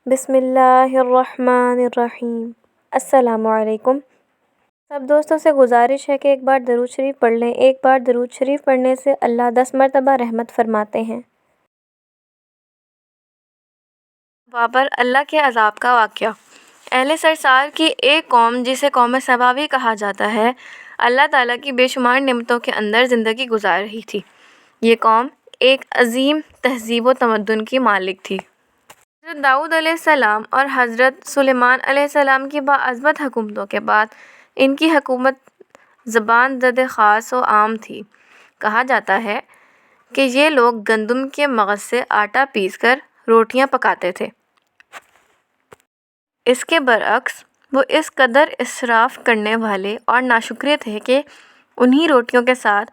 بسم اللہ الرحمن الرحیم۔ السلام علیکم۔ سب دوستوں سے گزارش ہے کہ ایک بار درود شریف پڑھ لیں۔ ایک بار درود شریف پڑھنے سے اللہ 10 مرتبہ رحمت فرماتے ہیں۔ بابر اللہ کے عذاب کا واقعہ۔ اہل سرسار کی ایک قوم جسے قوم سبا بھی کہا جاتا ہے، اللہ تعالیٰ کی بے شمار نعمتوں کے اندر زندگی گزار رہی تھی۔ یہ قوم ایک عظیم تہذیب و تمدن کی مالک تھی۔ حضرت داؤد علیہ السلام اور حضرت سلیمان علیہ السلام کی باعظمت حکومتوں کے بعد ان کی حکومت زبان زد خاص و عام تھی۔ کہا جاتا ہے کہ یہ لوگ گندم کے مغز سے آٹا پیس کر روٹیاں پکاتے تھے۔ اس کے برعکس وہ اس قدر اسراف کرنے والے اور ناشکرے تھے کہ انہی روٹیوں کے ساتھ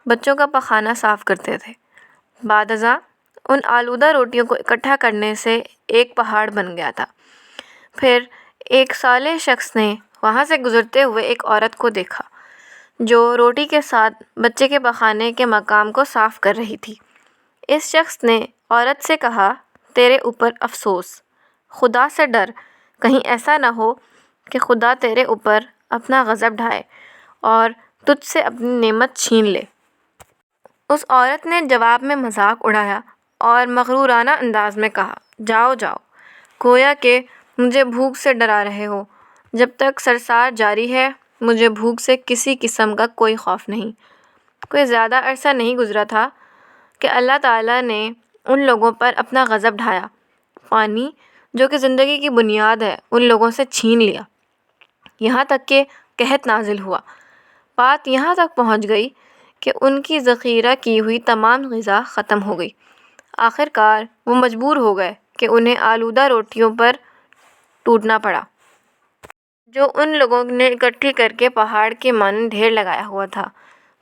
بچوں کا پخانہ صاف کرتے تھے۔ بعد ازاں ان آلودہ روٹیوں کو اکٹھا کرنے سے ایک پہاڑ بن گیا تھا۔ پھر ایک صالح شخص نے وہاں سے گزرتے ہوئے ایک عورت کو دیکھا جو روٹی کے ساتھ بچے کے پخانے کے مقام کو صاف کر رہی تھی۔ اس شخص نے عورت سے کہا، تیرے اوپر افسوس، خدا سے ڈر، کہیں ایسا نہ ہو کہ خدا تیرے اوپر اپنا غضب ڈھائے اور تجھ سے اپنی نعمت چھین لے۔ اس عورت نے جواب میں مذاق اڑایا اور مغرورانہ انداز میں کہا، جاؤ جاؤ، گویا کہ مجھے بھوک سے ڈرا رہے ہو۔ جب تک سرسار جاری ہے مجھے بھوک سے کسی قسم کا کوئی خوف نہیں۔ کوئی زیادہ عرصہ نہیں گزرا تھا کہ اللہ تعالیٰ نے ان لوگوں پر اپنا غضب ڈھایا۔ پانی جو کہ زندگی کی بنیاد ہے ان لوگوں سے چھین لیا، یہاں تک کہ قحط نازل ہوا۔ بات یہاں تک پہنچ گئی کہ ان کی ذخیرہ کی ہوئی تمام غذا ختم ہو گئی۔ آخر کار وہ مجبور ہو گئے کہ انہیں آلودہ روٹیوں پر ٹوٹنا پڑا جو ان لوگوں نے اکٹھی کر کے پہاڑ کے مانند ڈھیر لگایا ہوا تھا،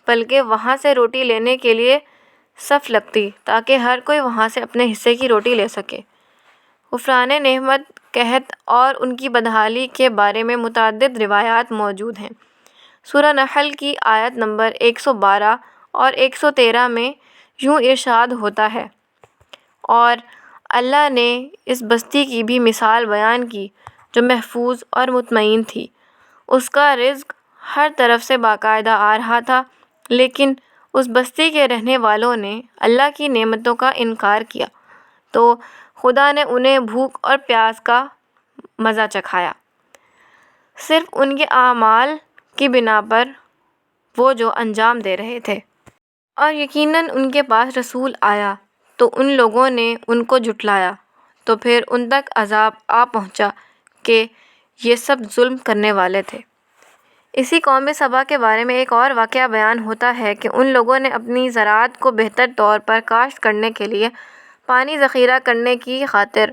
بلکہ وہاں سے روٹی لینے کے لیے صف لگتی تاکہ ہر کوئی وہاں سے اپنے حصے کی روٹی لے سکے۔ غفران نعمت، قحط اور ان کی بدحالی کے بارے میں متعدد روایات موجود ہیں۔ سورہ نحل کی آیت نمبر 112 اور 113 میں یوں ارشاد ہوتا ہے، اور اللہ نے اس بستی کی بھی مثال بیان کی جو محفوظ اور مطمئن تھی۔ اس کا رزق ہر طرف سے باقاعدہ آ رہا تھا، لیکن اس بستی کے رہنے والوں نے اللہ کی نعمتوں کا انکار کیا تو خدا نے انہیں بھوک اور پیاس کا مزہ چکھایا، صرف ان کے اعمال کی بنا پر وہ جو انجام دے رہے تھے۔ اور یقیناً ان کے پاس رسول آیا تو ان لوگوں نے ان کو جھٹلایا، تو پھر ان تک عذاب آ پہنچا کہ یہ سب ظلم کرنے والے تھے۔ اسی قوم سبا کے بارے میں ایک اور واقعہ بیان ہوتا ہے کہ ان لوگوں نے اپنی زراعت کو بہتر طور پر کاشت کرنے کے لیے پانی ذخیرہ کرنے کی خاطر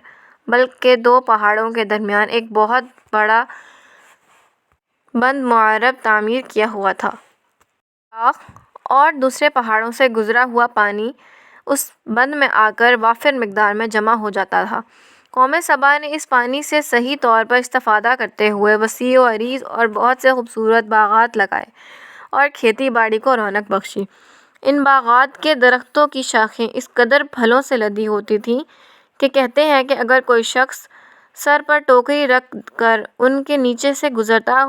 بلخ کے 2 پہاڑوں کے درمیان ایک بہت بڑا بند معرب تعمیر کیا ہوا تھا۔ بلخ اور دوسرے پہاڑوں سے گزرا ہوا پانی اس بند میں آ کر وافر مقدار میں جمع ہو جاتا تھا۔ قوم سبا نے اس پانی سے صحیح طور پر استفادہ کرتے ہوئے وسیع و عریض اور بہت سے خوبصورت باغات لگائے اور کھیتی باڑی کو رونق بخشی۔ ان باغات کے درختوں کی شاخیں اس قدر پھلوں سے لدی ہوتی تھیں کہ کہتے ہیں کہ اگر کوئی شخص سر پر ٹوکری رکھ کر ان کے نیچے سے گزرتا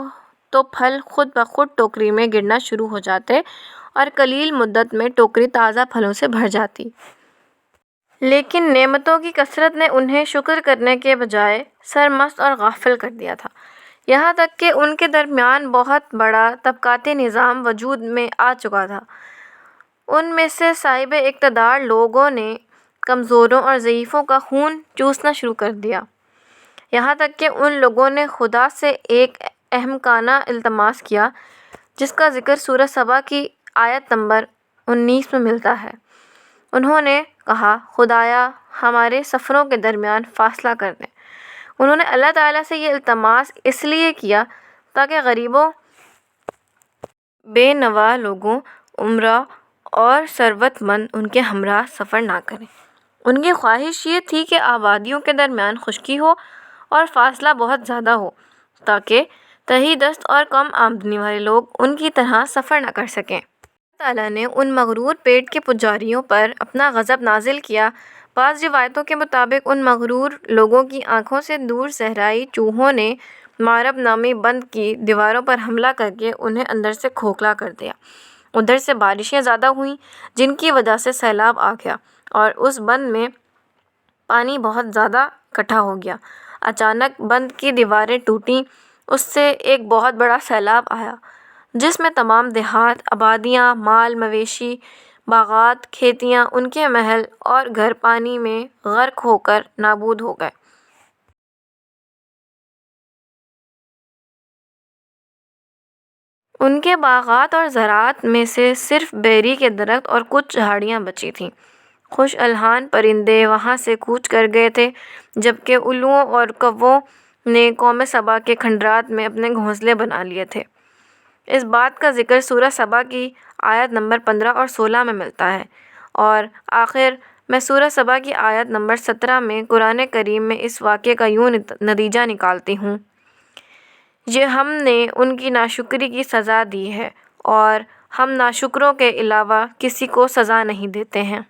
تو پھل خود بخود ٹوکری میں گرنا شروع ہو جاتے اور قلیل مدت میں ٹوکری تازہ پھلوں سے بھر جاتی۔ لیکن نعمتوں کی کثرت نے انہیں شکر کرنے کے بجائے سرمست اور غافل کر دیا تھا، یہاں تک کہ ان کے درمیان بہت بڑا طبقاتی نظام وجود میں آ چکا تھا۔ ان میں سے صاحب اقتدار لوگوں نے کمزوروں اور ضعیفوں کا خون چوسنا شروع کر دیا، یہاں تک کہ ان لوگوں نے خدا سے ایک احمقانہ التماس کیا جس کا ذکر سورہ سبا کی آیت نمبر 19 میں ملتا ہے۔ انہوں نے کہا، خدایا ہمارے سفروں کے درمیان فاصلہ کر دیں۔ انہوں نے اللہ تعالیٰ سے یہ التماس اس لیے کیا تاکہ غریبوں، بے نوا لوگوں، امراء اور ثروت مند ان کے ہمراہ سفر نہ کریں۔ ان کی خواہش یہ تھی کہ آبادیوں کے درمیان خشکی ہو اور فاصلہ بہت زیادہ ہو تاکہ تہی دست اور کم آمدنی والے لوگ ان کی طرح سفر نہ کر سکیں۔ اللہ تعالیٰ نے ان مغرور پیٹ کے پجاریوں پر اپنا غضب نازل کیا، بعض روایتوں کے مطابق ان مغرور لوگوں کی آنکھوں سے دور صحرائی چوہوں نے مارب نامی بند کی دیواروں پر حملہ کر کے انہیں اندر سے کھوکھلا کر دیا۔ ادھر سے بارشیں زیادہ ہوئیں جن کی وجہ سے سیلاب آ گیا اور اس بند میں پانی بہت زیادہ اکٹھا ہو گیا۔ اچانک بند کی دیواریں ٹوٹیں، اس سے ایک بہت بڑا سیلاب آیا جس میں تمام دیہات، آبادیاں، مال مویشی، باغات، کھیتیاں، ان کے محل اور گھر پانی میں غرق ہو کر نابود ہو گئے۔ ان کے باغات اور زراعت میں سے صرف بیری کے درخت اور کچھ جھاڑیاں بچی تھیں۔ خوش الحان پرندے وہاں سے کوچ کر گئے تھے، جبکہ الوؤں اور کووں نے قوم سبا کے کھنڈرات میں اپنے گھونسلے بنا لیے تھے۔ اس بات کا ذکر سورہ سبا کی آیت نمبر 15 اور 16 میں ملتا ہے، اور آخر میں سورہ سبا کی آیت نمبر 17 میں قرآن کریم میں اس واقعے کا یوں نتیجہ نکالتی ہوں: یہ ہم نے ان کی ناشکری کی سزا دی ہے اور ہم ناشکروں کے علاوہ کسی کو سزا نہیں دیتے ہیں۔